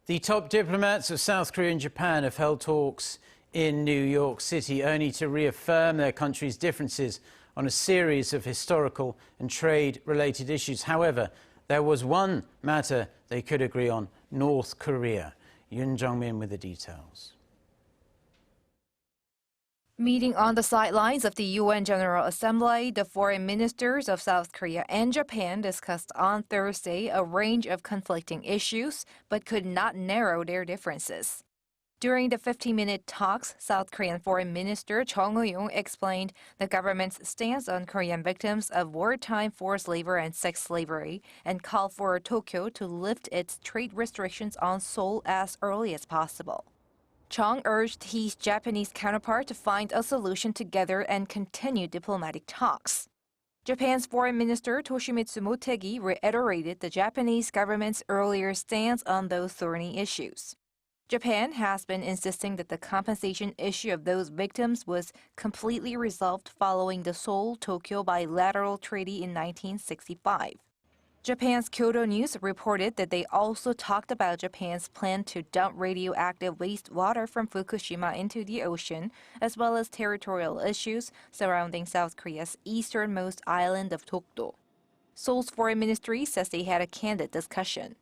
The top diplomats of South Korea and Japan have held talks in New York City only to reaffirm their countries' differences on a series of historical and trade-related issues. However, there was one matter they could agree on: North Korea. Yoon Jung-min with the details. Meeting on the sidelines of the UN General Assembly, the foreign ministers of South Korea and Japan discussed on Thursday a range of conflicting issues, but could not narrow their differences. During the 15-minute talks, South Korean Foreign Minister Chung Eui-yong explained the government's stance on Korean victims of wartime forced labor and sex slavery and called for Tokyo to lift its trade restrictions on Seoul as early as possible. Chung urged his Japanese counterpart to find a solution together and continue diplomatic talks. Japan's Foreign Minister Toshimitsu Motegi reiterated the Japanese government's earlier stance on those thorny issues. Japan has been insisting that the compensation issue of those victims was completely resolved following the SEOUL-TOKYO bilateral treaty in 1965. Japan's Kyodo News reported that they also talked about Japan's plan to dump radioactive wastewater from Fukushima into the ocean, as well as territorial issues surrounding South Korea's easternmost island of Dokdo. Seoul's foreign ministry says they had a candid discussion.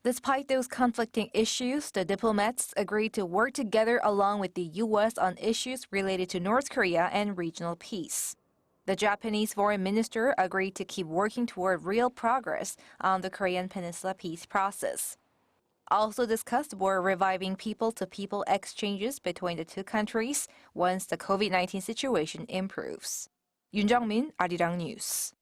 Despite those conflicting issues, the diplomats agreed to work together along with the U.S. on issues related to North Korea and regional peace. The Japanese foreign minister agreed to keep working toward real progress on the Korean Peninsula peace process. Also discussed were reviving people-to-people exchanges between the two countries once the COVID-19 situation improves. Yoon Jung-min, Arirang News.